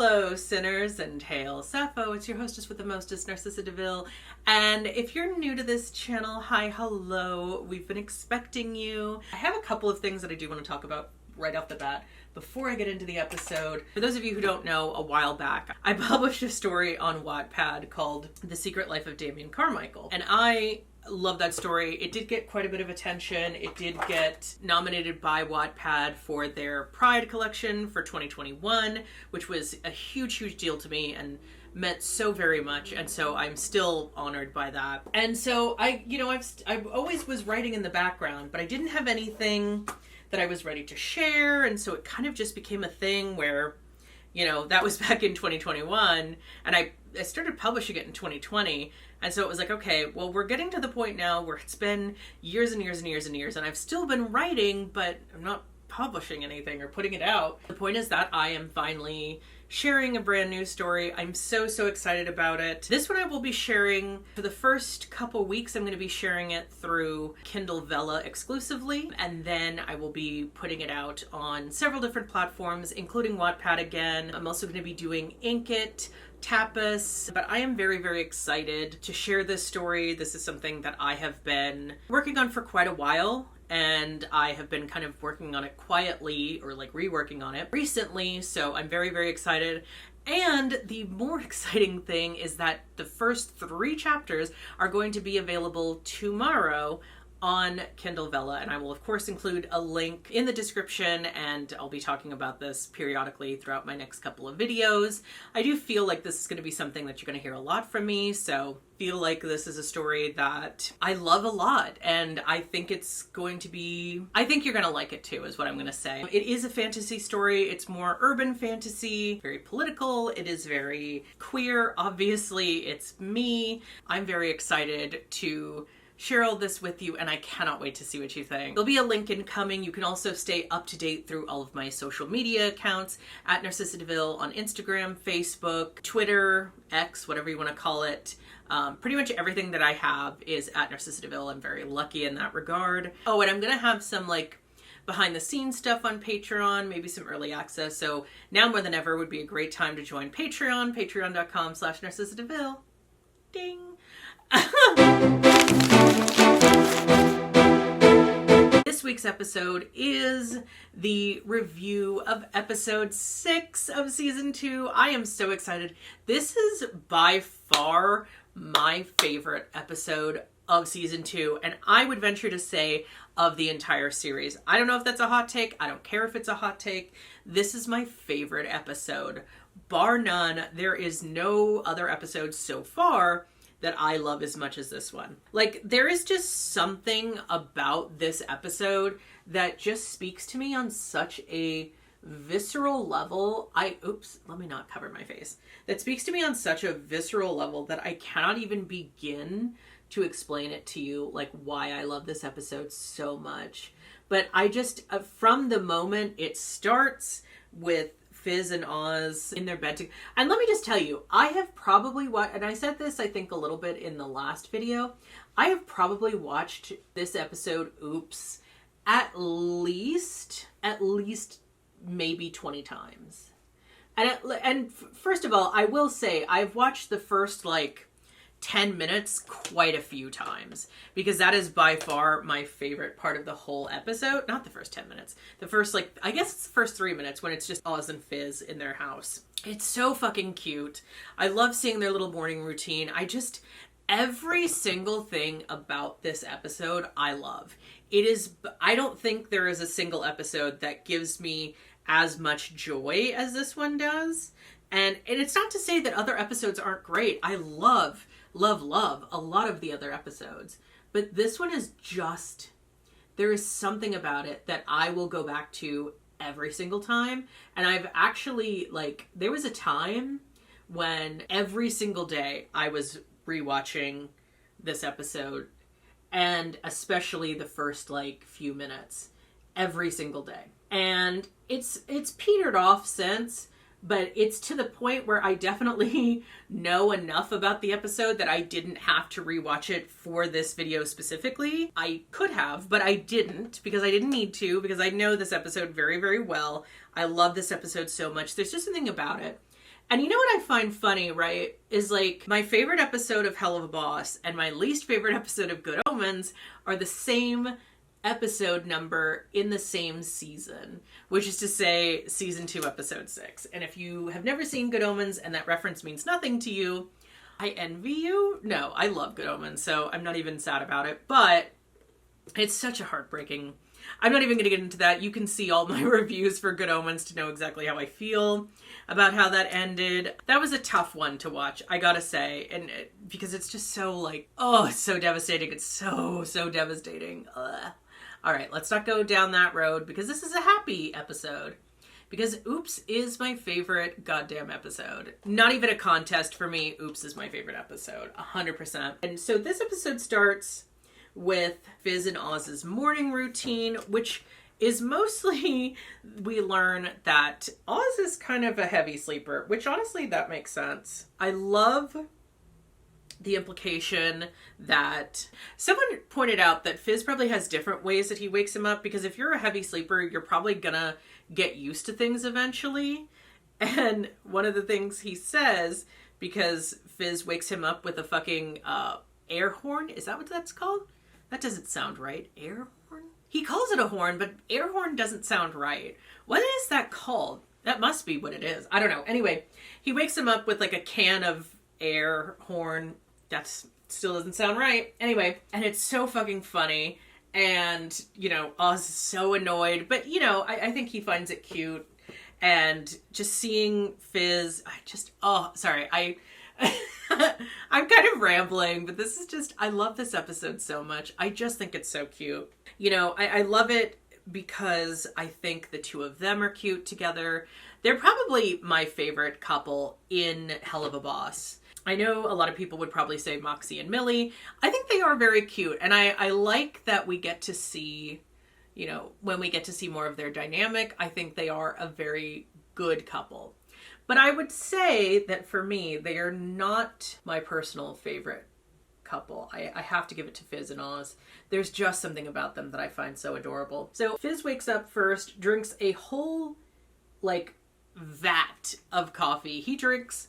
Hello, sinners, and hail Sappho. It's your hostess with the mostest, Narcissa DeVille. And if you're new to this channel, hi, hello. We've been expecting you. I have a couple of things that I do want to talk about right off the bat before I get into the episode. For those of you who don't know, a while back, I published a story on Wattpad called The Secret Life of Damien Carmichael. And I love that story. It did get quite a bit of attention. It did get nominated by Wattpad for their Pride collection for 2021, which was a huge, huge deal to me and meant so very much. And so I'm still honored by that. And so I always was writing in the background, but I didn't have anything that I was ready to share. And so it kind of just became a thing where, that was back in 2021 and I started publishing it in 2020. And so it was like, okay, well, we're getting to the point now where it's been years and years and years and years, and I've still been writing, but I'm not publishing anything or putting it out. The point is that I am finally sharing a brand new story. I'm so excited about it. This one I will be sharing for the first couple weeks. I'm going to be sharing it through Kindle Vella exclusively, and then I will be putting it out on several different platforms, including Wattpad again. I'm also going to be doing Inkit, Tapas, but I am very, very excited to share this story. This is something that I have been working on for quite a while, and I have been kind of working on it quietly, or like reworking on it recently, so I'm very, very excited. And the more exciting thing is that the first 3 chapters are going to be available tomorrow on Kindle Vella, and I will of course include a link in the description, and I'll be talking about this periodically throughout my next couple of videos. I do feel like this is going to be something that you're going to hear a lot from me, so feel like this is a story that I love a lot, and I think it's going to be, I think you're going to like it too, is what I'm going to say. It is a fantasy story. It's more urban fantasy, very political. It is very queer. Obviously, it's me. I'm very excited to share all this with you, and I cannot wait to see what you think. There'll be a link incoming. You can also stay up to date through all of my social media accounts at Narcissa DeVille on Instagram, Facebook, Twitter, X, whatever you want to call it. Pretty much everything that I have is at Narcissa DeVille. I'm very lucky in that regard. Oh, and I'm gonna have some like behind the scenes stuff on Patreon, maybe some early access. So now more than ever would be a great time to join Patreon, patreon.com/Narcissa DeVille. Ding. This week's episode is the review of episode 6 of season 2. I am so excited. This is by far my favorite episode of season 2, and I would venture to say of the entire series. I don't know if that's a hot take. I don't care if it's a hot take. This is my favorite episode. Bar none, there is no other episode so far that I love as much as this one. Like, there is just something about this episode that just speaks to me on such a visceral level. Let me not cover my face. That speaks to me on such a visceral level that I cannot even begin to explain it to you, like why I love this episode so much. But I just, from the moment it starts with Fizz and Oz in their bed and let me just tell you, I have probably watched, and I said this I think a little bit in the last video, I have probably watched this episode, at least maybe 20 times. And first of all, I will say I've watched the first 10 minutes quite a few times, because that is by far my favorite part of the whole episode. Not the first 10 minutes. The first, I guess it's the first 3 minutes when it's just Oz and Fizz in their house. It's so fucking cute. I love seeing their little morning routine. Every single thing about this episode, I love. I don't think there is a single episode that gives me as much joy as this one does. And it's not to say that other episodes aren't great. I love a lot of the other episodes, but this one is just, there is something about it that I will go back to every single time. And I've actually, there was a time when every single day I was rewatching this episode, and especially the first few minutes every single day. And it's petered off since, but it's to the point where I definitely know enough about the episode that I didn't have to rewatch it for this video specifically. I could have, but I didn't, because I didn't need to, because I know this episode very, very well. I love this episode so much. There's just something about it. And you know what I find funny, right? Is like my favorite episode of Helluva Boss and my least favorite episode of Good Omens are the same episode number in the same season, which is to say season 2, episode 6. And if you have never seen Good Omens and that reference means nothing to you, I envy you. No, I love Good Omens, so I'm not even sad about it, but it's such a heartbreaking. I'm not even going to get into that. You can see all my reviews for Good Omens to know exactly how I feel about how that ended. That was a tough one to watch, I gotta say, and because it's just so like, oh, it's so devastating. It's so devastating. Ugh. All right, let's not go down that road because this is a happy episode. Because Oops is my favorite goddamn episode. Not even a contest for me. Oops is my favorite episode, 100%. And so this episode starts with Fizz and Oz's morning routine, which is mostly, we learn that Oz is kind of a heavy sleeper, which honestly, that makes sense. I love the implication that someone pointed out that Fizz probably has different ways that he wakes him up, because if you're a heavy sleeper, you're probably gonna get used to things eventually. And one of the things he says, because Fizz wakes him up with a fucking air horn. Is that what that's called? That doesn't sound right. Air horn? He calls it a horn, but air horn doesn't sound right. What is that called? That must be what it is. I don't know. Anyway, he wakes him up with like a can of air horn. That still doesn't sound right. Anyway, and it's so fucking funny. And, you know, Oz is so annoyed. But, you know, I think he finds it cute. And just seeing Fizz, I'm kind of rambling, but this is just, I love this episode so much. I just think it's so cute. You know, I love it because I think the two of them are cute together. They're probably my favorite couple in Helluva Boss. I know a lot of people would probably say Moxie and Millie. I think they are very cute. And I like that we get to see, you know, when we get to see more of their dynamic, I think they are a very good couple. But I would say that for me, they are not my personal favorite couple. I have to give it to Fizz and Oz. There's just something about them that I find so adorable. So Fizz wakes up first, drinks a whole, like, vat of coffee. He drinks,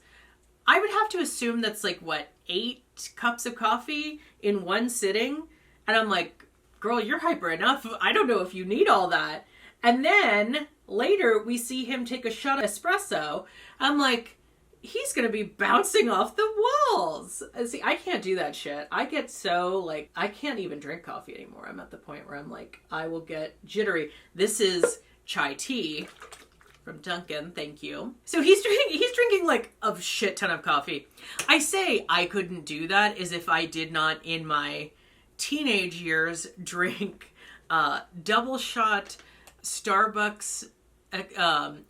I would have to assume that's like, what, 8 cups of coffee in one sitting? And I'm like, girl, you're hyper enough. I don't know if you need all that. And then later we see him take a shot of espresso. I'm like, he's going to be bouncing off the walls. See, I can't do that shit. I get so like, I can't even drink coffee anymore. I'm at the point where I'm like, I will get jittery. This is chai tea from Duncan. Thank you. So he's drinking like a shit ton of coffee. I say I couldn't do that as if I did not in my teenage years drink double shot Starbucks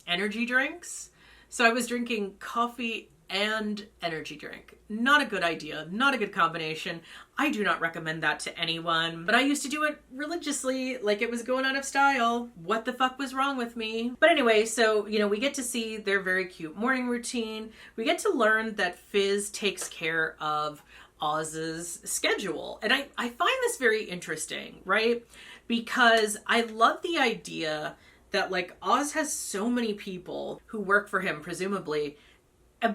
energy drinks. So I was drinking coffee and energy drink. Not a good idea. Not a good combination. I do not recommend that to anyone. But I used to do it religiously, like it was going out of style. What the fuck was wrong with me? But anyway, so, you know, we get to see their very cute morning routine. We get to learn that Fizz takes care of Oz's schedule. And I find this very interesting, right? Because I love the idea that, like, Oz has so many people who work for him, presumably,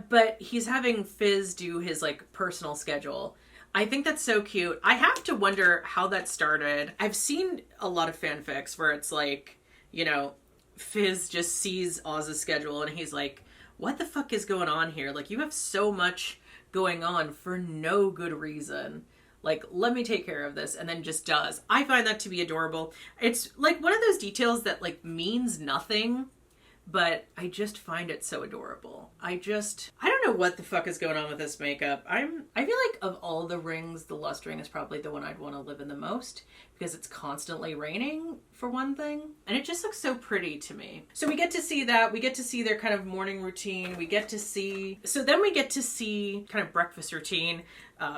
but he's having Fizz do his, like, personal schedule. I think that's so cute. I have to wonder how that started. I've seen a lot of fanfics where it's like, you know, Fizz just sees Oz's schedule and he's like, what the fuck is going on here? Like, you have so much going on for no good reason. Like, let me take care of this, and then just does. I find that to be adorable. It's like one of those details that like means nothing, but I just find it so adorable. I don't know what the fuck is going on with this makeup. I feel like of all the rings, the Lust ring is probably the one I'd want to live in the most because it's constantly raining, for one thing. And it just looks so pretty to me. So we get to see that. We get to see their kind of morning routine. So then we get to see kind of breakfast routine.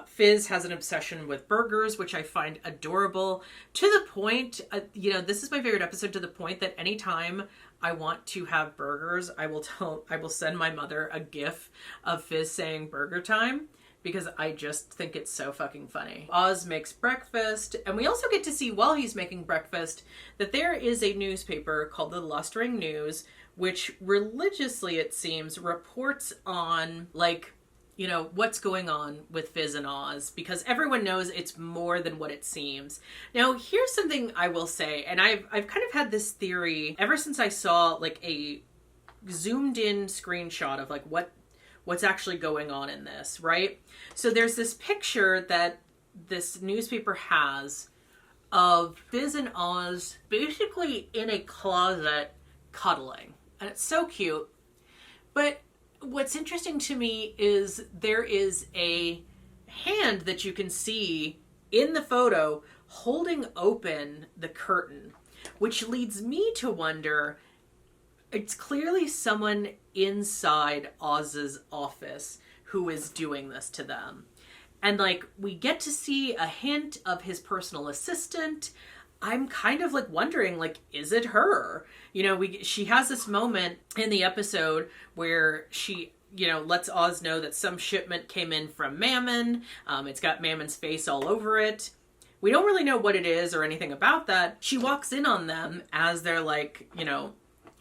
Fizz has an obsession with burgers, which I find adorable, to the point, you know, this is my favorite episode, to the point that anytime I want to have burgers, I will send my mother a gif of Fizz saying burger time, because I just think it's so fucking funny. Oz makes breakfast, and we also get to see while he's making breakfast that there is a newspaper called the Lustring News, which religiously, it seems, reports on, like, you know, what's going on with Fizz and Oz, because everyone knows it's more than what it seems. Now, here's something I will say, and I've kind of had this theory ever since I saw, like, a zoomed in screenshot of, like, what's actually going on in this, right? So there's this picture that this newspaper has of Fizz and Oz basically in a closet cuddling. And it's so cute. But what's interesting to me is there is a hand that you can see in the photo holding open the curtain, which leads me to wonder, it's clearly someone inside Oz's office who is doing this to them. And, like, we get to see a hint of his personal assistant. I'm kind of, like, wondering, like, is it her? You know, she has this moment in the episode where she, you know, lets Oz know that some shipment came in from Mammon. It's got Mammon's face all over it. We don't really know what it is or anything about that. She walks in on them as they're, like, you know,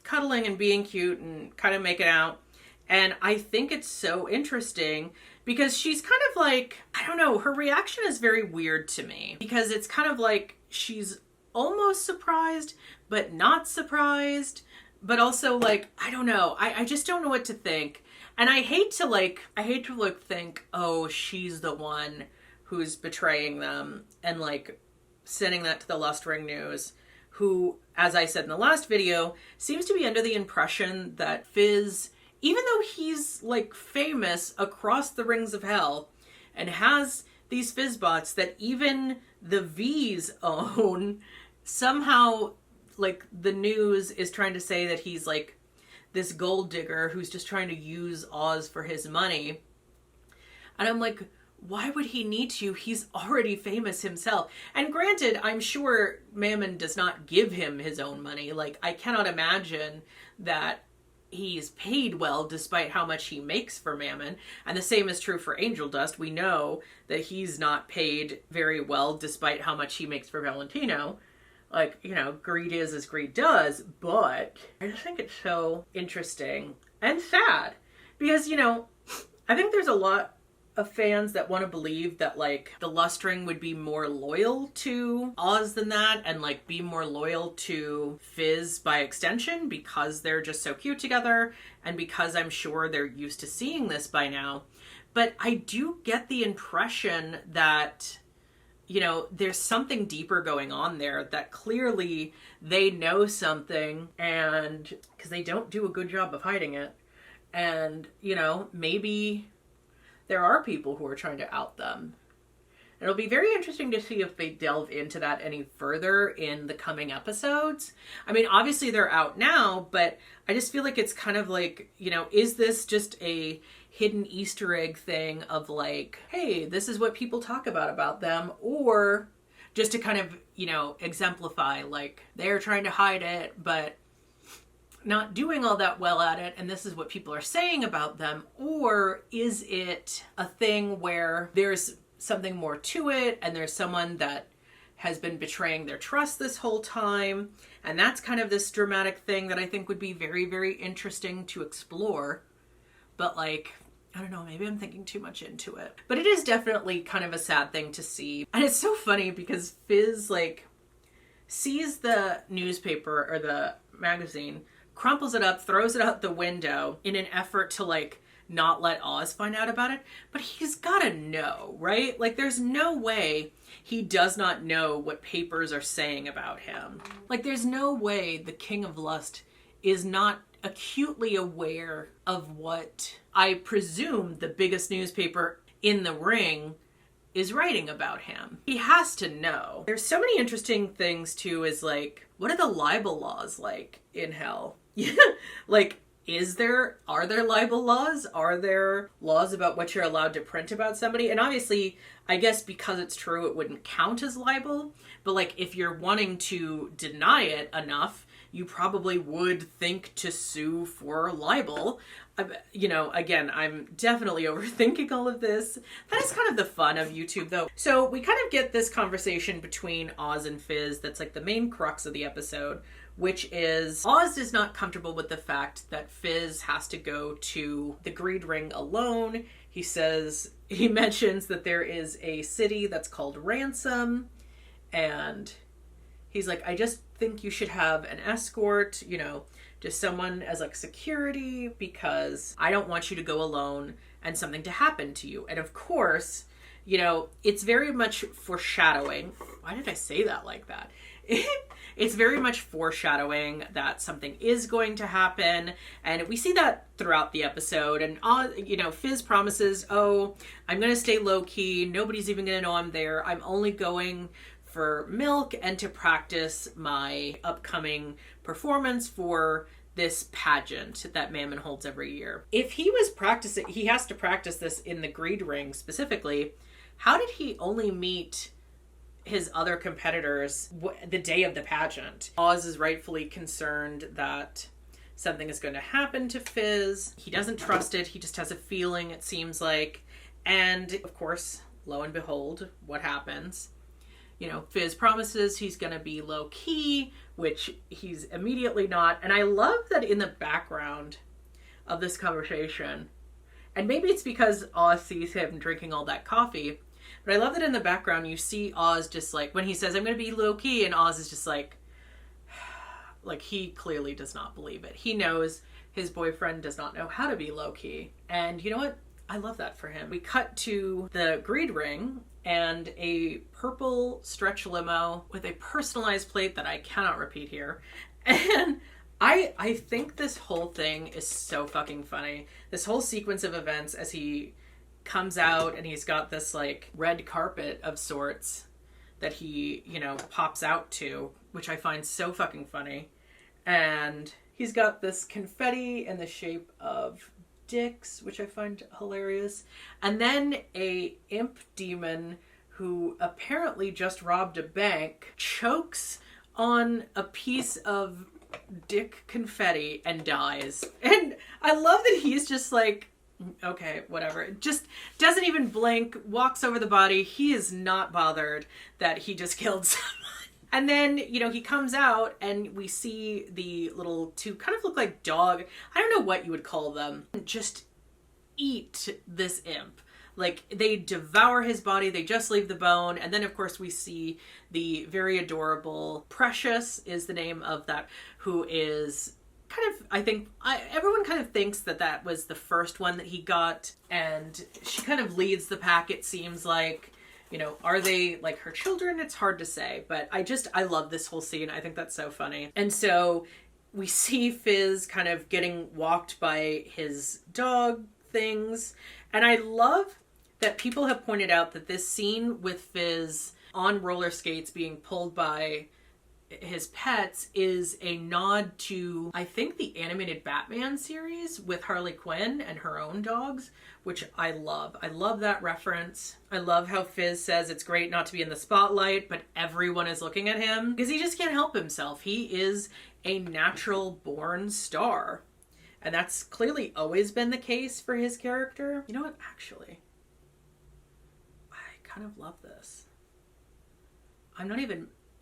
cuddling and being cute and kind of making out. And I think it's so interesting because she's kind of like, I don't know, her reaction is very weird to me because it's kind of like she's almost surprised, but not surprised, but also, like, I don't know. I just don't know what to think. And I hate to think, oh, she's the one who's betraying them and, like, sending that to the Lustring News, who, as I said in the last video, seems to be under the impression that Fizz, even though he's, like, famous across the rings of hell and has these Fizzbots that even the V's own, somehow, like, the news is trying to say that he's, like, this gold digger who's just trying to use Oz for his money. And I'm like, why would he need to? He's already famous himself. And granted, I'm sure Mammon does not give him his own money. Like, I cannot imagine that he's paid well despite how much he makes for Mammon. And the same is true for Angel Dust. We know that he's not paid very well despite how much he makes for Valentino. Like, you know, greed is as greed does, but I just think it's so interesting and sad because, you know, I think there's a lot of fans that want to believe that, like, the Lustring would be more loyal to Oz than that and, like, be more loyal to Fizz by extension because they're just so cute together and because I'm sure they're used to seeing this by now. But I do get the impression that, you know, there's something deeper going on there, that clearly they know something, and because they don't do a good job of hiding it. And, you know, maybe there are people who are trying to out them. It'll be very interesting to see if they delve into that any further in the coming episodes. I mean, obviously they're out now, but I just feel like it's kind of like, you know, is this just a hidden Easter egg thing of, like, hey, this is what people talk about them, or just to kind of, you know, exemplify, like, they're trying to hide it, but not doing all that well at it, and this is what people are saying about them? Or is it a thing where there's something more to it, and there's someone that has been betraying their trust this whole time, and that's kind of this dramatic thing that I think would be very, very interesting to explore. But, like, I don't know, maybe I'm thinking too much into it. But it is definitely kind of a sad thing to see. And it's so funny because Fizz, like, sees the newspaper or the magazine, crumples it up, throws it out the window in an effort to, like, not let Oz find out about it. But he's gotta know, right? Like, there's no way he does not know what papers are saying about him. Like, there's no way the King of Lust is not acutely aware of what I presume the biggest newspaper in the ring is writing about him. He has to know. There's so many interesting things too, is like, what are the libel laws like in hell? Like, are there libel laws? Are there laws about what you're allowed to print about somebody? And obviously, I guess because it's true, it wouldn't count as libel. But, like, if you're wanting to deny it enough you probably would think to sue for libel. You know, again, I'm definitely overthinking all of this. That is kind of the fun of YouTube, though. So we kind of get this conversation between Oz and Fizz that's like the main crux of the episode, which is Oz is not comfortable with the fact that Fizz has to go to the greed ring alone. He mentions that there is a city that's called Ransom, and he's like, I just think you should have an escort, you know, just someone as like security, because I don't want you to go alone and something to happen to you. And of course, you know, it's very much foreshadowing. Why did I say that like that? It's very much foreshadowing that something is going to happen, and we see that throughout the episode. And you know, Fizz promises, oh, I'm going to stay low-key, nobody's even going to know I'm there, I'm only going for milk and to practice my upcoming performance for this pageant that Mammon holds every year. If he was practicing, he has to practice this in the greed ring specifically, how did he only meet his other competitors the day of the pageant? Oz is rightfully concerned that something is going to happen to Fizz. He doesn't trust it. He just has a feeling, it seems like. And of course, lo and behold, what happens? You know, Fizz promises he's going to be low key, which he's immediately not. And I love that in the background of this conversation, and maybe it's because Oz sees him drinking all that coffee, but I love that in the background you see Oz just like, when he says, I'm going to be low-key, and Oz is just like he clearly does not believe it. He knows his boyfriend does not know how to be low-key. And you know what? I love that for him. We cut to the greed ring and a purple stretch limo with a personalized plate that I cannot repeat here. And I think this whole thing is so fucking funny. This whole sequence of events as he comes out and he's got this like red carpet of sorts that he, you know, pops out to, which I find so fucking funny. And he's got this confetti in the shape of dicks, which I find hilarious. And then a imp demon who apparently just robbed a bank chokes on a piece of dick confetti and dies. And I love that he's just like, okay, whatever. Just doesn't even blink, walks over the body. He is not bothered that he just killed someone. And then, you know, he comes out and we see the little two kind of look like dog. I don't know what you would call them. Just eat this imp. Like, they devour his body. They just leave the bone. And then, of course, we see the very adorable Precious is the name of that, who is kind of, I think, everyone kind of thinks that that was the first one that he got. And she kind of leads the pack, it seems like. You know, are they like her children? It's hard to say, but I love this whole scene. I think that's so funny. And so we see Fizz kind of getting walked by his dog things. And I love that people have pointed out that this scene with Fizz on roller skates being pulled by his pets is a nod to, I think, the animated Batman series with Harley Quinn and her own dogs, which I love. I love that reference. I love how Fizz says it's great not to be in the spotlight, but everyone is looking at him because he just can't help himself. He is a natural born star. And that's clearly always been the case for his character. You know what? Actually, I kind of love this.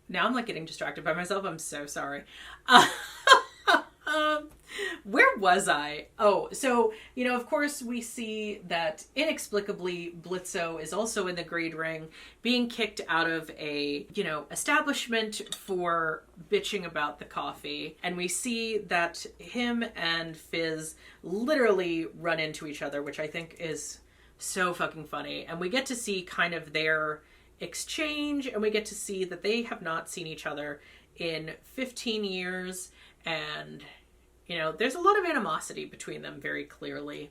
Now I'm like getting distracted by myself. I'm so sorry. Where was I? Oh, so, you know, of course we see that inexplicably Blitzo is also in the greed ring, being kicked out of a, you know, establishment for bitching about the coffee. And we see that him and Fizz literally run into each other, which I think is so fucking funny. And we get to see kind of their exchange, and we get to see that they have not seen each other in 15 years, and you know, there's a lot of animosity between them very clearly.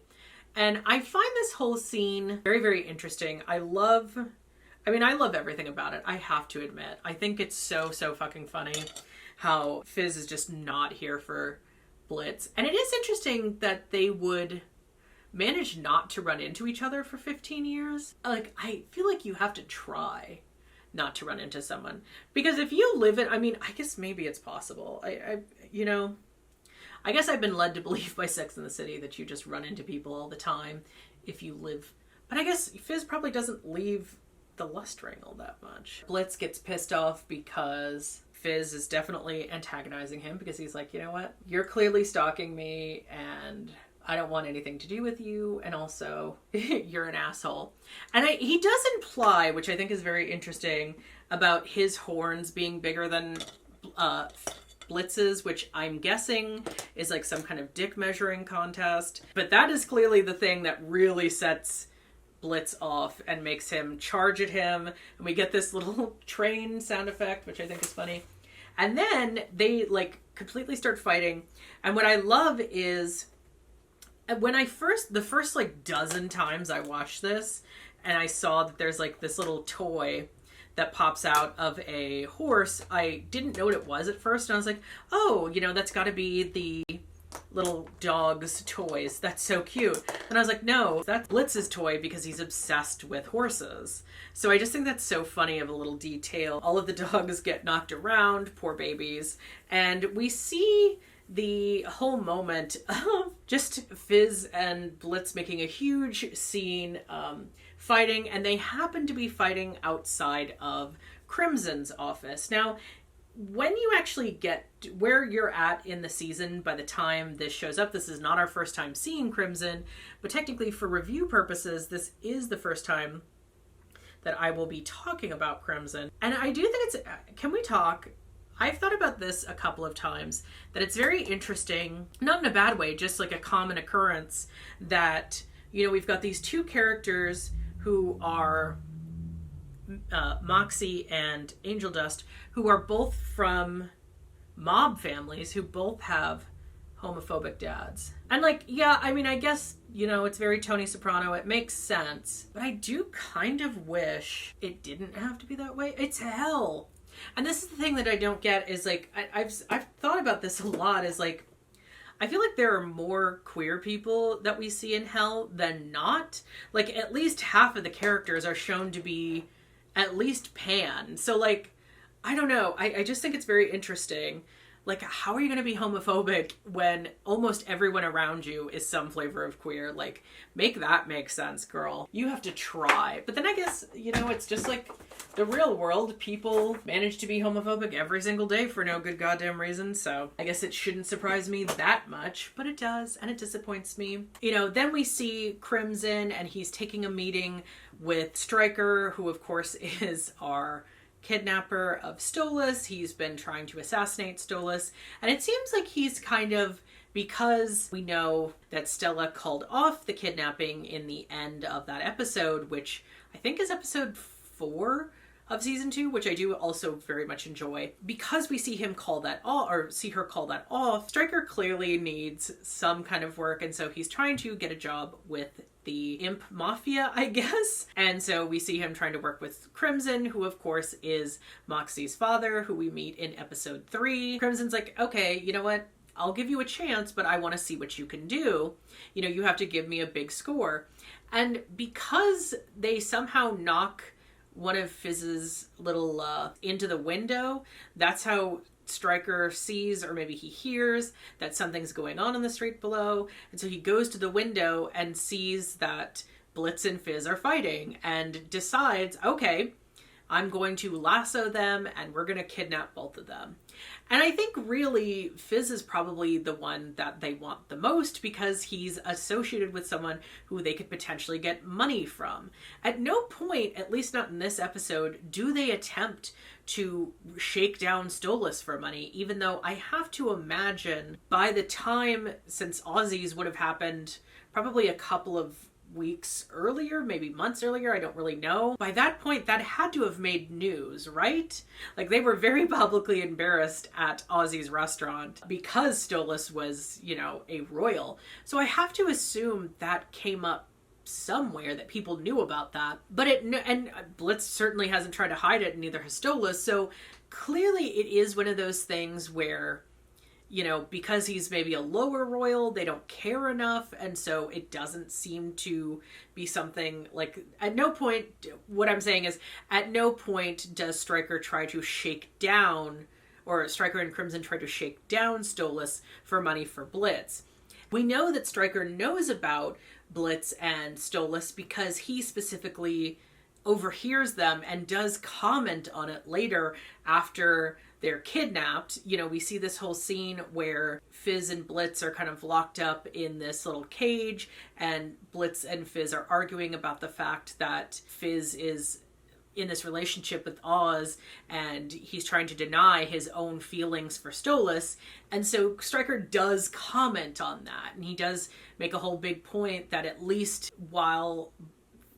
And I find this whole scene very, very interesting. I love everything about it, I have to admit. I think it's so fucking funny how Fizz is just not here for Blitz. And it is interesting that they would manage not to run into each other for 15 years. Like, I feel like you have to try not to run into someone. Because if you live in, I mean, I guess maybe it's possible. You know, I guess I've been led to believe by Sex and the City that you just run into people all the time if you live. But I guess Fizz probably doesn't leave the lust triangle that much. Blitz gets pissed off because Fizz is definitely antagonizing him, because he's like, you know what? You're clearly stalking me and I don't want anything to do with you, and also you're an asshole. And he does imply, which I think is very interesting, about his horns being bigger than Blitz's, which I'm guessing is like some kind of dick measuring contest. But that is clearly the thing that really sets Blitz off and makes him charge at him. And we get this little train sound effect, which I think is funny. And then they like completely start fighting. And what I love is when the first like dozen times I watched this and I saw that there's like this little toy that pops out of a horse, I didn't know what it was at first. And I was like, oh, you know, that's got to be the little dog's toys. That's so cute. And I was like, no, that's Blitz's toy because he's obsessed with horses. So I just think that's so funny of a little detail. All of the dogs get knocked around, poor babies. And we see the whole moment of just Fizz and Blitz making a huge scene, fighting, and they happen to be fighting outside of Crimson's office. Now, when you actually get where you're at in the season by the time this shows up, this is not our first time seeing Crimson, but technically for review purposes, this is the first time that I will be talking about Crimson. And I do think can we talk? I've thought about this a couple of times, that it's very interesting, not in a bad way, just like a common occurrence that, you know, we've got these two characters who are Moxie and Angel Dust, who are both from mob families, who both have homophobic dads. And like, yeah, I mean, I guess, you know, it's very Tony Soprano. It makes sense. But I do kind of wish it didn't have to be that way. It's hell. And this is the thing that I don't get is like, I've thought about this a lot, is like, I feel like there are more queer people that we see in hell than not. Like, at least half of the characters are shown to be at least pan. So like, I don't know. I just think it's very interesting. Like, how are you going to be homophobic when almost everyone around you is some flavor of queer? Like, make that make sense, girl. You have to try. But then I guess, you know, it's just like the real world. People manage to be homophobic every single day for no good goddamn reason. So I guess it shouldn't surprise me that much, but it does. And it disappoints me. You know, then we see Crimson and he's taking a meeting with Stryker, who of course is our kidnapper of Stolas. He's been trying to assassinate Stolas. And it seems like he's kind of, because we know that Stella called off the kidnapping in the end of that episode, which I think is episode 4 of season 2, which I do also very much enjoy. Because we see him call that off, or see her call that off, Stryker clearly needs some kind of work, and so he's trying to get a job with the imp mafia, I guess. And so we see him trying to work with Crimson, who of course is Moxie's father, who we meet in episode 3. Crimson's like, okay, you know what? I'll give you a chance, but I want to see what you can do. You know, you have to give me a big score. And because they somehow knock one of Fizz's little into the window, that's how Stryker sees, or maybe he hears, that something's going on in the street below. And so he goes to the window and sees that Blitz and Fizz are fighting and decides, okay, I'm going to lasso them and we're going to kidnap both of them. And I think really Fizz is probably the one that they want the most, because he's associated with someone who they could potentially get money from. At no point, at least not in this episode, do they attempt to shake down Stolas for money, even though I have to imagine by the time, since Ozzie's would have happened probably a couple of weeks earlier, maybe months earlier, I don't really know. By that point, that had to have made news, right? Like, they were very publicly embarrassed at Ozzie's restaurant because Stolas was, you know, a royal. So I have to assume that came up somewhere, that people knew about that. But and Blitz certainly hasn't tried to hide it, and neither has Stolas. So clearly it is one of those things where you know, because he's maybe a lower royal, they don't care enough. And so it doesn't seem to be something like, at no point, what I'm saying is, at no point does Stryker try to shake down, or Stryker and Crimson try to shake down Stolas for money for Blitz. We know that Stryker knows about Blitz and Stolas because he specifically overhears them and does comment on it later after they're kidnapped. You know, we see this whole scene where Fizz and Blitz are kind of locked up in this little cage, and Blitz and Fizz are arguing about the fact that Fizz is in this relationship with Oz and he's trying to deny his own feelings for Stolas. And so Stryker does comment on that, and he does make a whole big point that at least while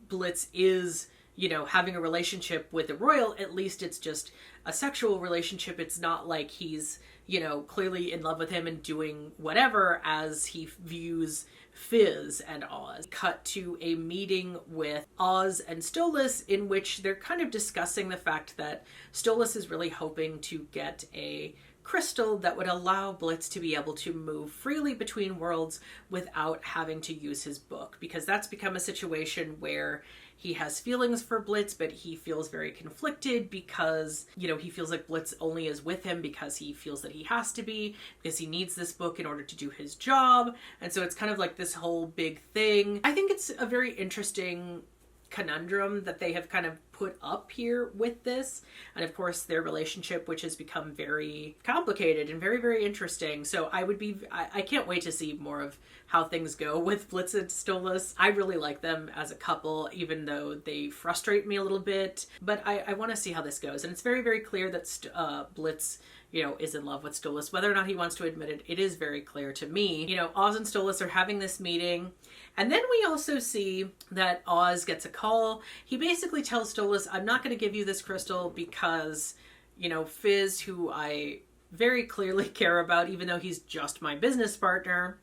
Blitz is, you know, having a relationship with a royal, at least it's just a sexual relationship. It's not like he's, you know, clearly in love with him and doing whatever as he views Fizz and Oz. Cut to a meeting with Oz and Stolas in which they're kind of discussing the fact that Stolas is really hoping to get a crystal that would allow Blitz to be able to move freely between worlds without having to use his book, because that's become a situation where he has feelings for Blitz, but he feels very conflicted because, you know, he feels like Blitz only is with him because he feels that he has to be, because he needs this book in order to do his job. And so it's kind of like this whole big thing. I think it's a very interesting conundrum that they have kind of put up here with this, and of course their relationship, which has become very complicated and very, very interesting. So I can't wait to see more of how things go with Blitz and Stolas. I really like them as a couple, even though they frustrate me a little bit, but I want to see how this goes. And it's very, very clear that Blitz, you know, is in love with Stolas. Whether or not he wants to admit it, it is very clear to me. You know, Oz and Stolas are having this meeting, and then we also see that Oz gets a call. He basically tells Stolas, I'm not going to give you this crystal because, you know, Fizz, who I very clearly care about, even though he's just my business partner,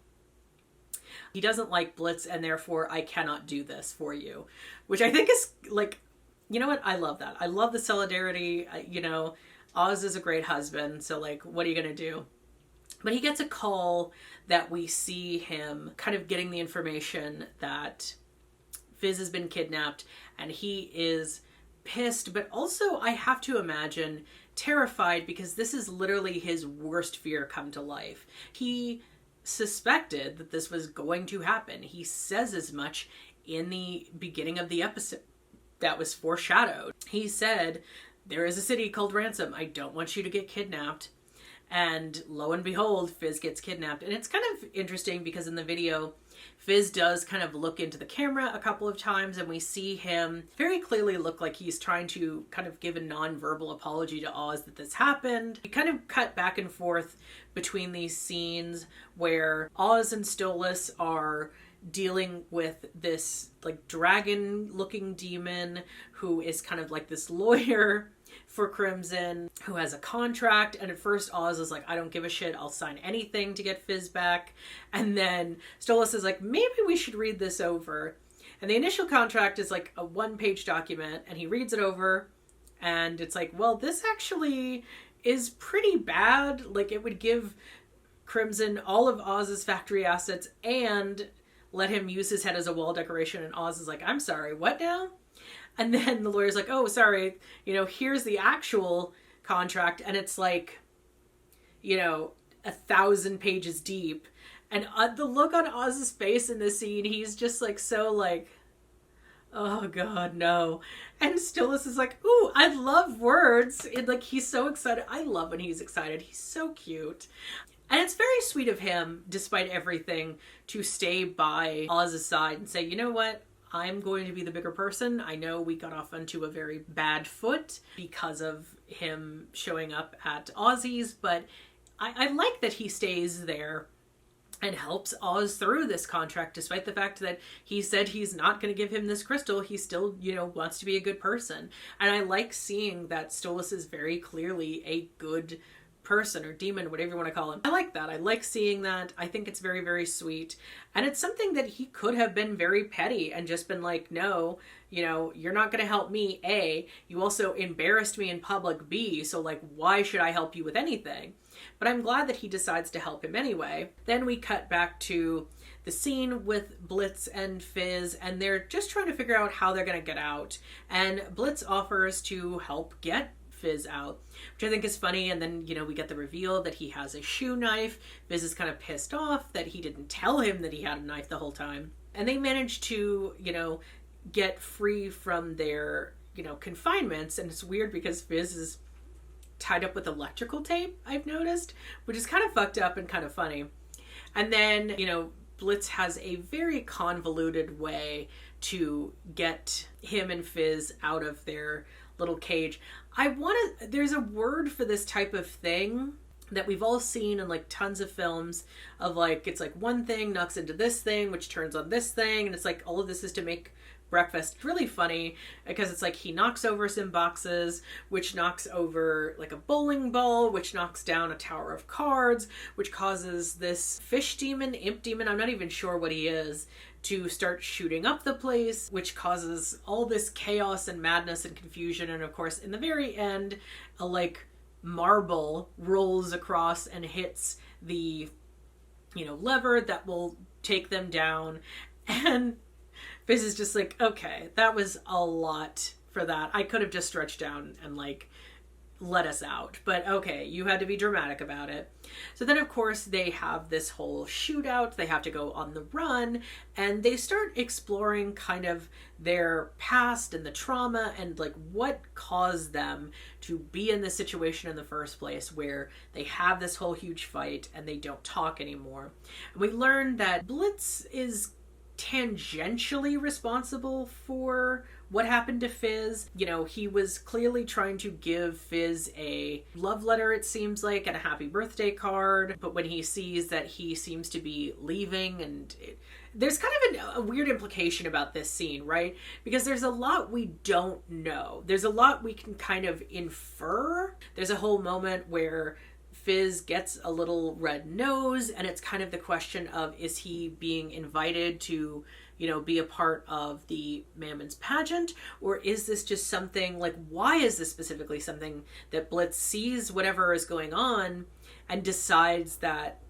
he doesn't like Blitz, and therefore I cannot do this for you. Which I think is, like, you know what? I love that. I love the solidarity. You know, Oz is a great husband, so, like, what are you going to do? But he gets a call that we see him kind of getting the information that Fizz has been kidnapped, and he is pissed, but also, I have to imagine, terrified, because this is literally his worst fear come to life. He suspected that this was going to happen. He says as much in the beginning of the episode. That was foreshadowed. He said, there is a city called Ransom. I don't want you to get kidnapped. And lo and behold, Fizz gets kidnapped. And it's kind of interesting because in the video, Fizz does kind of look into the camera a couple of times, and we see him very clearly look like he's trying to kind of give a non-verbal apology to Oz that this happened. We kind of cut back and forth between these scenes where Oz and Stolas are dealing with this like dragon looking demon who is kind of like this lawyer for Crimson, who has a contract. And at first Oz is like, I don't give a shit, I'll sign anything to get Fizz back. And then Stolas is like, maybe we should read this over. And the initial contract is like a 1-page document, and he reads it over, and it's like, well, this actually is pretty bad. Like, it would give Crimson all of Oz's factory assets and let him use his head as a wall decoration. And Oz is like, I'm sorry, what now? And then the lawyer's like, oh, sorry, you know, here's the actual contract. And it's like, you know, 1,000 pages deep. And the look on Oz's face in this scene, he's just like, so like, oh God, no. And Stolas is like, ooh, I love words. And like, he's so excited. I love when he's excited. He's so cute. And it's very sweet of him, despite everything, to stay by Oz's side and say, you know what? I'm going to be the bigger person. I know we got off onto a very bad foot because of him showing up at Ozzie's, but I like that he stays there and helps Oz through this contract, despite the fact that he said he's not going to give him this crystal. He still, you know, wants to be a good person. And I like seeing that Stolas is very clearly a good person or demon, whatever you want to call him. I like that. I like seeing that. I think it's very, very sweet. And it's something that he could have been very petty and just been like, no, you know, you're not going to help me, A. You also embarrassed me in public, B. So like, why should I help you with anything? but I'm glad that he decides to help him anyway. Then we cut back to the scene with Blitz and Fizz, and they're just trying to figure out how they're going to get out. And Blitz offers to help get Fizz out, which I think is funny. And then, we get the reveal that he has a shoe knife. Fizz is kind of pissed off that he didn't tell him that he had a knife the whole time. And they manage to, get free from their, confinements. And it's weird because Fizz is tied up with electrical tape, I've noticed, which is kind of fucked up and kind of funny. And then, Blitz has a very convoluted way to get him and Fizz out of their little cage. There's a word for this type of thing that we've all seen in like tons of films of like, it's like one thing knocks into this thing, which turns on this thing. And it's like, all of this is to make breakfast. It's really funny because it's like he knocks over some boxes, which knocks over like a bowling ball, which knocks down a tower of cards, which causes this fish demon, imp demon, I'm not even sure what he is, to start shooting up the place, which causes all this chaos and madness and confusion. And of course, in the very end, a like marble rolls across and hits the, lever that will take them down. And Fizz is just like, okay, that was a lot for that. I could have just stretched down and like let us out, but okay, you had to be dramatic about it. So then of course they have this whole shootout. They have to go on the run, and they start exploring kind of their past and the trauma and like what caused them to be in this situation in the first place, where they have this whole huge fight and they don't talk anymore. And we learn that Blitz is tangentially responsible for what happened to Fizz. He was clearly trying to give Fizz a love letter, it seems like, and a happy birthday card. But when he sees that he seems to be leaving, and there's kind of a weird implication about this scene, right? Because there's a lot we don't know. There's a lot we can kind of infer. There's a whole moment where Fizz gets a little red nose, and it's kind of the question of, is he being invited to, be a part of the Mammon's pageant? Or is this just something like, why is this specifically something that Blitz sees whatever is going on and decides that,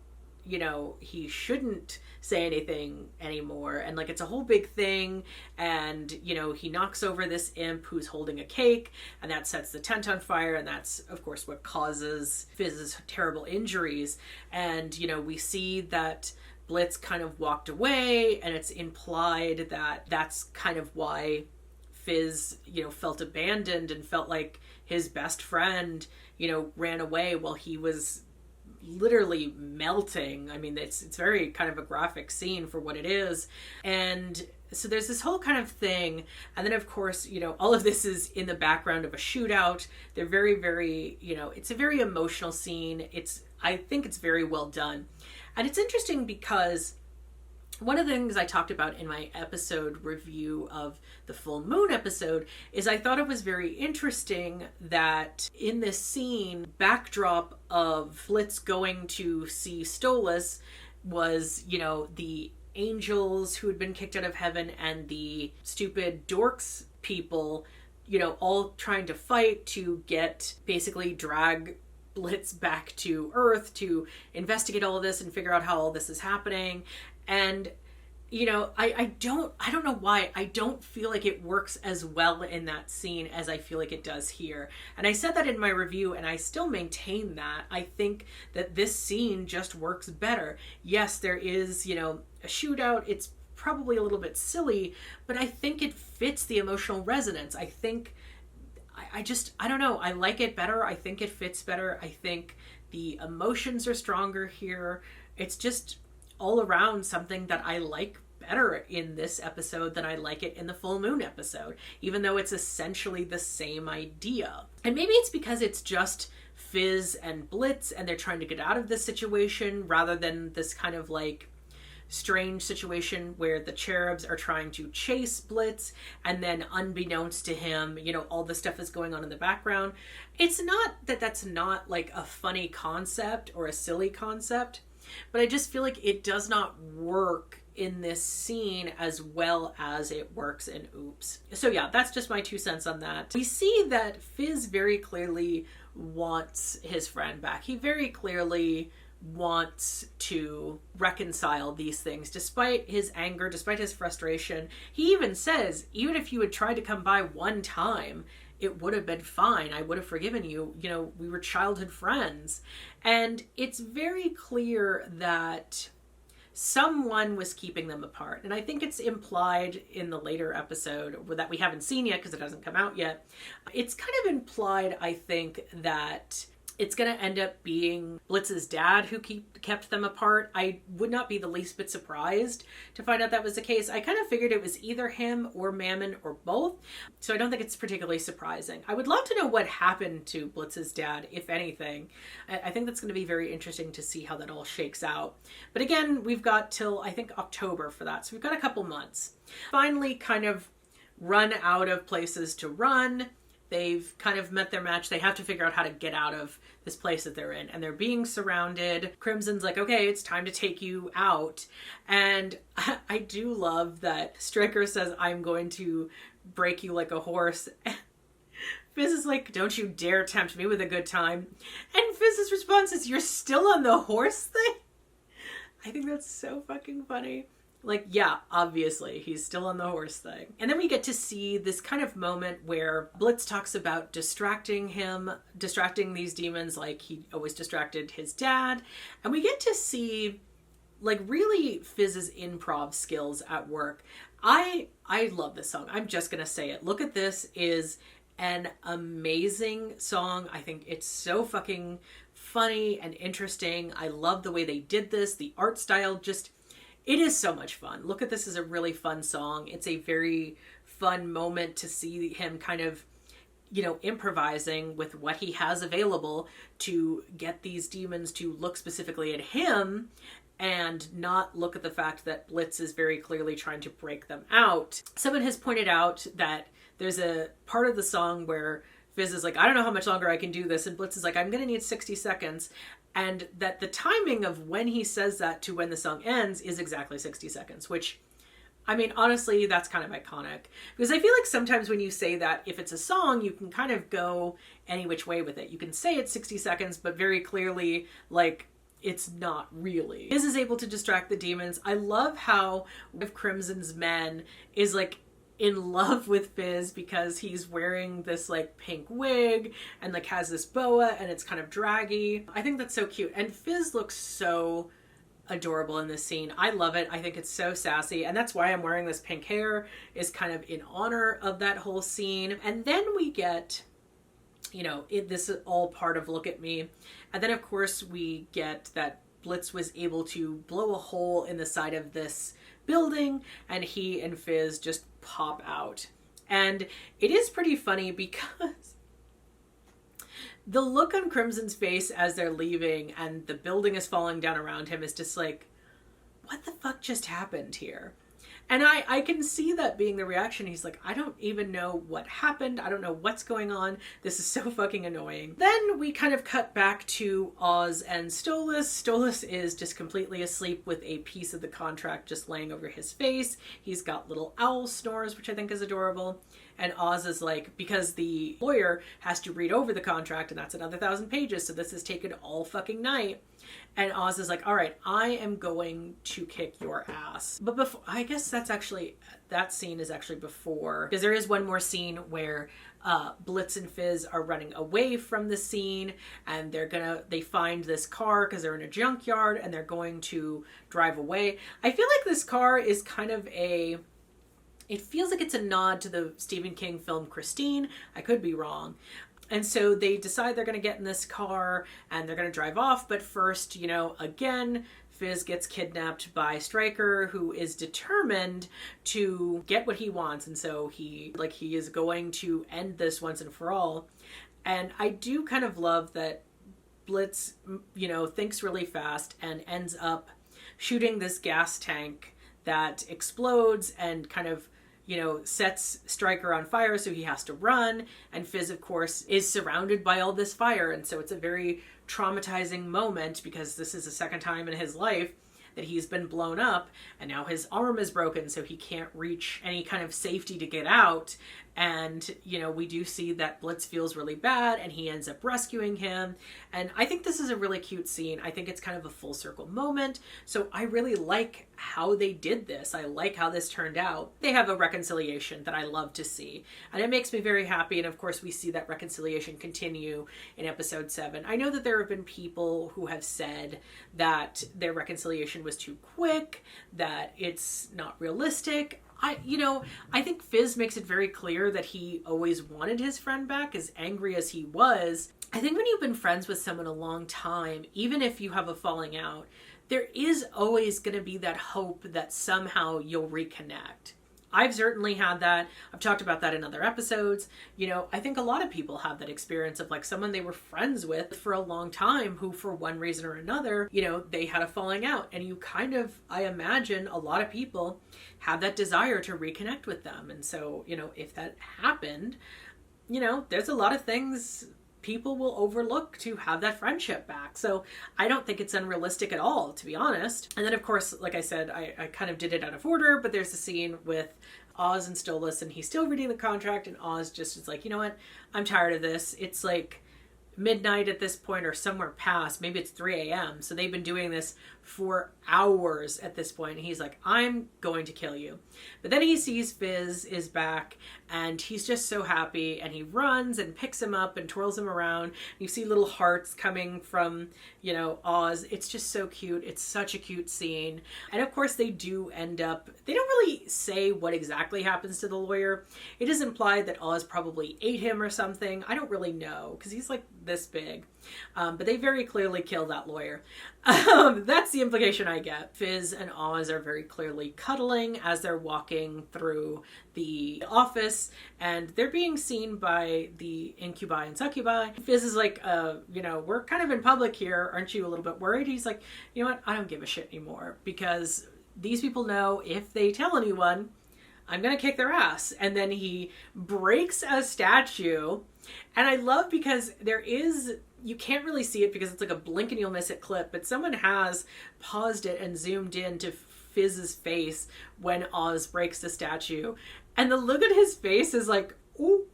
he shouldn't say anything anymore? And like, it's a whole big thing. And, he knocks over this imp who's holding a cake, and that sets the tent on fire. And that's, of course, what causes Fizz's terrible injuries. And, we see that Blitz kind of walked away, and it's implied that that's kind of why Fizz, felt abandoned and felt like his best friend, ran away while he was literally melting. I mean, it's very kind of a graphic scene for what it is. And so there's this whole kind of thing. And then of course, all of this is in the background of a shootout. They're very, very, it's a very emotional scene. I think it's very well done. And it's interesting because one of the things I talked about in my episode review of the full moon episode is I thought it was very interesting that in this scene, backdrop of Blitz going to see Stolas was, the angels who had been kicked out of heaven and the stupid dorks people, all trying to fight to basically drag Blitz back to Earth to investigate all of this and figure out how all this is happening. And I don't know why I don't feel like it works as well in that scene as I feel like it does here. And I said that in my review, and I still maintain that. I think that this scene just works better. Yes, there is, a shootout. It's probably a little bit silly, but I think it fits the emotional resonance. I think I don't know. I like it better. I think it fits better. I think the emotions are stronger here. It's just all around something that I like better in this episode than I like it in the full moon episode, even though it's essentially the same idea. And maybe it's because it's just Fizz and Blitz and they're trying to get out of this situation rather than this kind of like strange situation where the cherubs are trying to chase Blitz, and then unbeknownst to him, all this stuff is going on in the background. It's not that that's not like a funny concept or a silly concept, but I just feel like it does not work in this scene as well as it works in Oops. So yeah, that's just my 2 cents on that. We see that Fizz very clearly wants his friend back. He very clearly wants to reconcile these things despite his anger, despite his frustration. He even says, even if you had tried to come by one time, it would have been fine. I would have forgiven you. You know, we were childhood friends. And it's very clear that someone was keeping them apart. And I think it's implied in the later episode that we haven't seen yet because it hasn't come out yet. It's kind of implied, I think, that it's going to end up being Blitz's dad who kept them apart. I would not be the least bit surprised to find out that was the case. I kind of figured it was either him or Mammon or both. So I don't think it's particularly surprising. I would love to know what happened to Blitz's dad, if anything. I think that's going to be very interesting to see how that all shakes out. But again, we've got till, I think, October for that. So we've got a couple months. Finally kind of run out of places to run. They've kind of met their match. They have to figure out how to get out of this place that they're in. And they're being surrounded. Crimson's like, okay, it's time to take you out. And I do love that Stryker says, I'm going to break you like a horse. Fizz is like, don't you dare tempt me with a good time. And Fizz's response is, you're still on the horse thing? I think that's so fucking funny. Like, yeah, obviously, he's still on the horse thing. And then we get to see this kind of moment where Blitz talks about distracting these demons like he always distracted his dad. And we get to see, like, really Fizz's improv skills at work. I love this song. I'm just gonna say it. Look at This is an amazing song. I think it's so fucking funny and interesting. I love the way they did this. The art style just... It is so much fun. Look at This is a really fun song. It's a very fun moment to see him kind of, you know, improvising with what he has available to get these demons to look specifically at him and not look at the fact that Blitz is very clearly trying to break them out. Someone has pointed out that there's a part of the song where Fizz is like, I don't know how much longer I can do this. And Blitz is like, I'm going to need 60 seconds. And that the timing of when he says that to when the song ends is exactly 60 seconds, which, I mean, honestly, that's kind of iconic. Because I feel like sometimes when you say that, if it's a song, you can kind of go any which way with it. You can say it's 60 seconds, but very clearly, like, it's not really. Fizz is able to distract the demons. I love how one of Crimson's men is, like, in love with Fizz because he's wearing this like pink wig and like has this boa and it's kind of draggy. I think that's so cute. And Fizz looks so adorable in this scene. I love it. I think it's so sassy. And that's why I'm wearing this pink hair, is kind of in honor of that whole scene. And then we get, you know, this is all part of Look at Me. And then of course we get that Blitz was able to blow a hole in the side of this building and he and Fizz just pop out. And it is pretty funny because the look on Crimson's face as they're leaving and the building is falling down around him is just like, what the fuck just happened here? And I can see that being the reaction. He's like, I don't even know what happened. I don't know what's going on. This is so fucking annoying. Then we kind of cut back to Oz and Stolas. Stolas is just completely asleep with a piece of the contract just laying over his face. He's got little owl snores, which I think is adorable. And Oz is like, because the lawyer has to read over the contract and that's another 1,000 pages. So this has taken all fucking night. And Oz is like, all right, I am going to kick your ass. But before, I guess that scene is actually before, because there is one more scene where Blitz and Fizz are running away from the scene and they find this car because they're in a junkyard and they're going to drive away. I feel like this car is kind of it feels like it's a nod to the Stephen King film Christine. I could be wrong. And so they decide they're going to get in this car and they're going to drive off. But first, you know, again, Fizz gets kidnapped by Stryker, who is determined to get what he wants. And so he is going to end this once and for all. And I do kind of love that Blitz, you know, thinks really fast and ends up shooting this gas tank that explodes and kind of, you know, sets Stryker on fire, so he has to run. And Fizz, of course, is surrounded by all this fire. And so it's a very traumatizing moment because this is the second time in his life that he's been blown up and now his arm is broken, so he can't reach any kind of safety to get out. And, you know, we do see that Blitz feels really bad and he ends up rescuing him. And I think this is a really cute scene. I think it's kind of a full circle moment. So I really like how they did this. I like how this turned out. They have a reconciliation that I love to see. And it makes me very happy. And of course, we see that reconciliation continue in episode 7. I know that there have been people who have said that their reconciliation was too quick, that it's not realistic. I think Fizz makes it very clear that he always wanted his friend back, as angry as he was. I think when you've been friends with someone a long time, even if you have a falling out, there is always going to be that hope that somehow you'll reconnect. I've certainly had that. I've talked about that in other episodes. You know, I think a lot of people have that experience of like someone they were friends with for a long time who for one reason or another, you know, they had a falling out. And you kind of, I imagine a lot of people have that desire to reconnect with them. And so, you know, if that happened, you know, there's a lot of things people will overlook to have that friendship back. So I don't think it's unrealistic at all, to be honest. And then of course, like I said, I kind of did it out of order, but there's a scene with Oz and Stolas and he's still reading the contract and Oz just is like, you know what? I'm tired of this. It's like midnight at this point or somewhere past, maybe it's 3 a.m. So they've been doing this for hours at this point. And he's like, I'm going to kill you. But then he sees Fizz is back and he's just so happy and he runs and picks him up and twirls him around. You see little hearts coming from, you know, Oz. It's just so cute. It's such a cute scene. And of course they do end up, they don't really say what exactly happens to the lawyer. It is implied that Oz probably ate him or something. I don't really know because he's like this big. But they very clearly kill that lawyer. That's the implication I get. Fizz and Oz are very clearly cuddling as they're walking through the office and they're being seen by the incubi and succubi. Fizz is like, you know, we're kind of in public here. Aren't you a little bit worried? He's like, you know what? I don't give a shit anymore because these people know if they tell anyone, I'm going to kick their ass. And then he breaks a statue. And I love because there is, you can't really see it because it's like a blink and you'll miss it clip, but someone has paused it and zoomed in to Fizz's face when Oz breaks the statue. And the look at his face is like, ooh,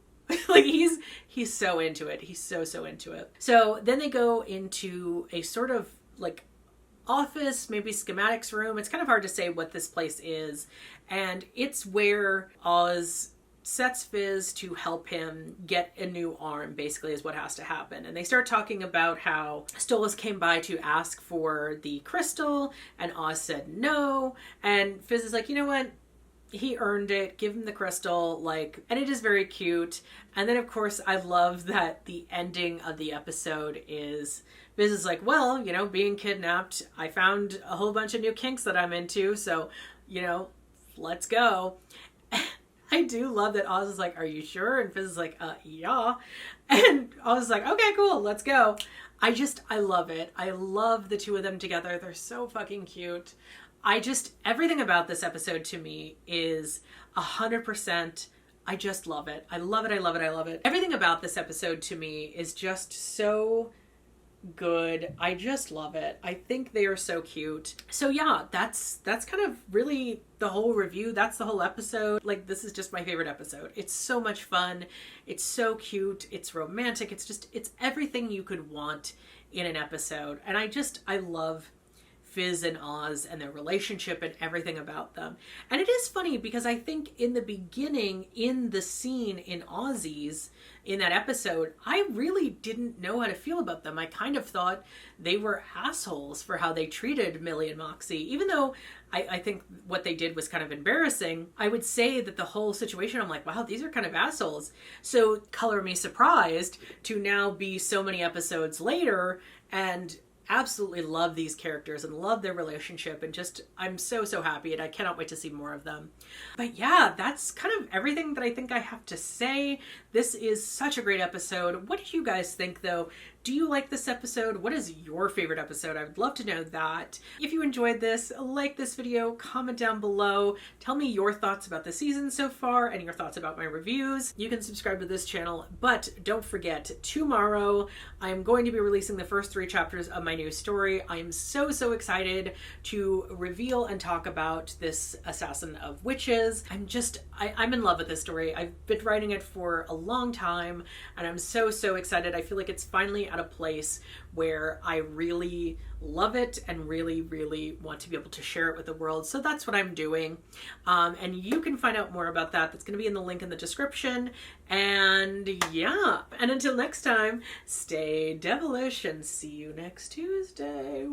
like he's so into it. He's so into it. So then they go into a sort of like office, maybe schematics room. It's kind of hard to say what this place is. And it's where Oz sets Fizz to help him get a new arm, basically is what has to happen. And they start talking about how Stolas came by to ask for the crystal and Oz said no. And Fizz is like, you know what? He earned it. Give him the crystal. Like, and it is very cute. And then of course I love that the ending of the episode is Fizz is like, well, you know, being kidnapped, I found a whole bunch of new kinks that I'm into. So, you know, let's go. I do love that Oz is like, are you sure? And Fizz is like, yeah. And Oz is like, okay, cool, let's go. I love it. I love the two of them together. They're so fucking cute. Everything about this episode to me is 100%. I just love it. I love it. I love it. I love it. Everything about this episode to me is just so good. I just love it. I think they are so cute. So yeah, that's kind of really the whole review. That's the whole episode. Like, this is just my favorite episode. It's so much fun. It's so cute. It's romantic. It's everything you could want in an episode. And I love Fizz and Oz and their relationship and everything about them. And it is funny because I think in the beginning, in the scene in Ozzie's, in that episode, I really didn't know how to feel about them. I kind of thought they were assholes for how they treated Millie and Moxie. Even though I think what they did was kind of embarrassing, I would say that the whole situation, I'm like, wow, these are kind of assholes. So color me surprised to now be so many episodes later and absolutely love these characters and love their relationship and just I'm so happy and I cannot wait to see more of them. But yeah, that's kind of everything that I think I have to say. This is such a great episode. What did you guys think though? Do you like this episode? What is your favorite episode? I would love to know that. If you enjoyed this, like this video, comment down below. Tell me your thoughts about the season so far and your thoughts about my reviews. You can subscribe to this channel, but don't forget, tomorrow I'm going to be releasing the first 3 chapters of my new story. I am so excited to reveal and talk about this Assassin of Witches. I'm in love with this story. I've been writing it for a long time and I'm so excited. I feel like it's finally at a place where I really love it and really want to be able to share it with the world. So that's what I'm doing. And you can find out more about that. That's going to be in the link in the description. And yeah, and until next time, stay devilish and see you next Tuesday.